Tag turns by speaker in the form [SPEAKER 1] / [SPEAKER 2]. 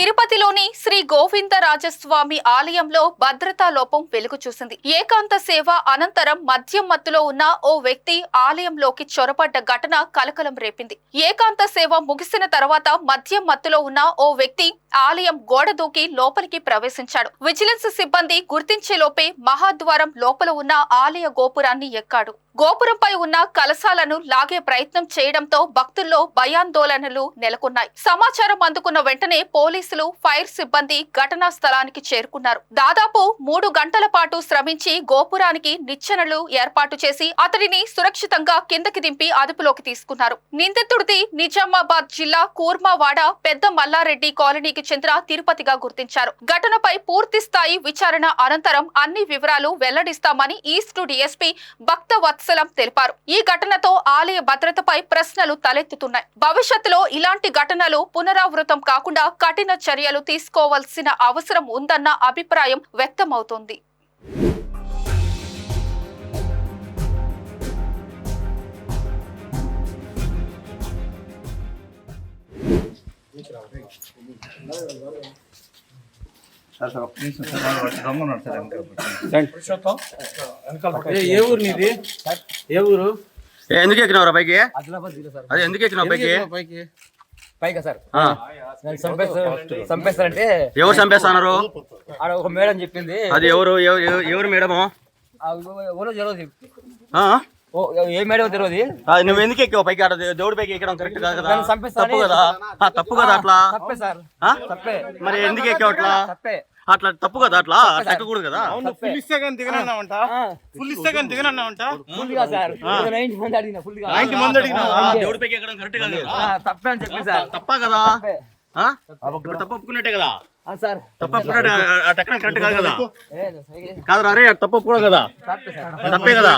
[SPEAKER 1] తిరుపతిలోని శ్రీ గోవిందరాజస్వామి ఆలయంలో భద్రతా లోపం వెలుగు చూసింది. ఏకాంత సేవ అనంతరం మద్యం మత్తులో ఉన్న ఓ వ్యక్తి ఆలయంలోకి చొరబడ్డ ఘటన కలకలం రేపింది. ఏకాంత సేవ ముగిసిన తర్వాత మద్యం మత్తులో ఉన్న ఓ వ్యక్తి ఆలయం గోడ దూకి లోపలికి ప్రవేశించాడు. విజిలెన్స్ సిబ్బంది గుర్తించే లోపే మహాద్వారం లోపల ఉన్న ఆలయ గోపురాన్ని ఎక్కాడు. గోపురంపై ఉన్న కలశాలను లాగే ప్రయత్నం చేయడంతో భక్తుల్లో భయాందోళనలు నెలకొన్నాయి. సమాచారం అందుకున్న వెంటనే పోలీసులు, ఫైర్ సిబ్బంది ఘటనా స్థలానికి చేరుకున్నారు. దాదాపు 3 గంటల పాటు శ్రమించి గోపురానికి నిచ్చెనలు ఏర్పాటు చేసి అతడిని సురక్షితంగా కిందకి దింపి అదుపులోకి తీసుకున్నారు. నిందితుడిది నిజామాబాద్ జిల్లా కూర్మావాడ పెద్ద మల్లారెడ్డి కాలనీకి చెందిన తిరుపతిగా గుర్తించారు. ఘటనపై పూర్తి స్థాయి విచారణ అనంతరం అన్ని వివరాలు వెల్లడిస్తామని ఈస్ట్ డీఎస్పీ భక్త తెలిపారు. ఈ ఘటనతో ఆలయ భద్రతపై ప్రశ్నలు తలెత్తుతున్నాయి. భవిష్యత్తులో ఇలాంటి ఘటనలు పునరావృతం కాకుండా కఠిన చర్యలు తీసుకోవాల్సిన అవసరం ఉందన్న అభిప్రాయం వ్యక్తమవుతోంది.
[SPEAKER 2] ఏ ఊరు నీది? ఏ ఊరు?
[SPEAKER 3] ఎందుకు ఎక్కినవరా పైకి? అదే ఎందుకు ఎక్కినావు పైకి?
[SPEAKER 2] పైకా సార్ చంపేస్తారంటే
[SPEAKER 3] ఎవరు చంపేస్తున్నారు?
[SPEAKER 2] ఆడ ఒక మేడం చెప్పింది.
[SPEAKER 3] అది ఎవరు మేడము?
[SPEAKER 2] ఏ మేడం తెలియదు.
[SPEAKER 3] నువ్వు ఎందుకు ఎక్కావు పైకి? ఆడ దేవుడి పైకి ఎక్కడం కరెక్ట్ కాదు కదా, తప్పు కదా. తప్పు కదా అట్లా.
[SPEAKER 2] తప్పే సార్, తప్పే.
[SPEAKER 3] మరి ఎందుకు ఎక్కావు అట్లా?
[SPEAKER 2] తప్పే,
[SPEAKER 3] అట్లా తప్పు కదా, అట్లా ఎక్కకూడదు కదా.
[SPEAKER 2] ఫుల్ ఇస్తే కానీ దిగనన్నావంట.
[SPEAKER 3] దేవుడి పైకి ఎక్కడం కరెక్ట్ కాదు కదా.
[SPEAKER 2] తప్పే అని చెప్పి సార్.
[SPEAKER 3] తప్పా కదా? తప్పు ఒప్పుకున్నట్టే కదా. తప్పు ఒప్పుకున్నట్టు ఎక్కడం కరెక్ట్ కాదు కదా. కాదు రే, తప్పు ఒప్పుకోవడం కదా. తప్పే కదా.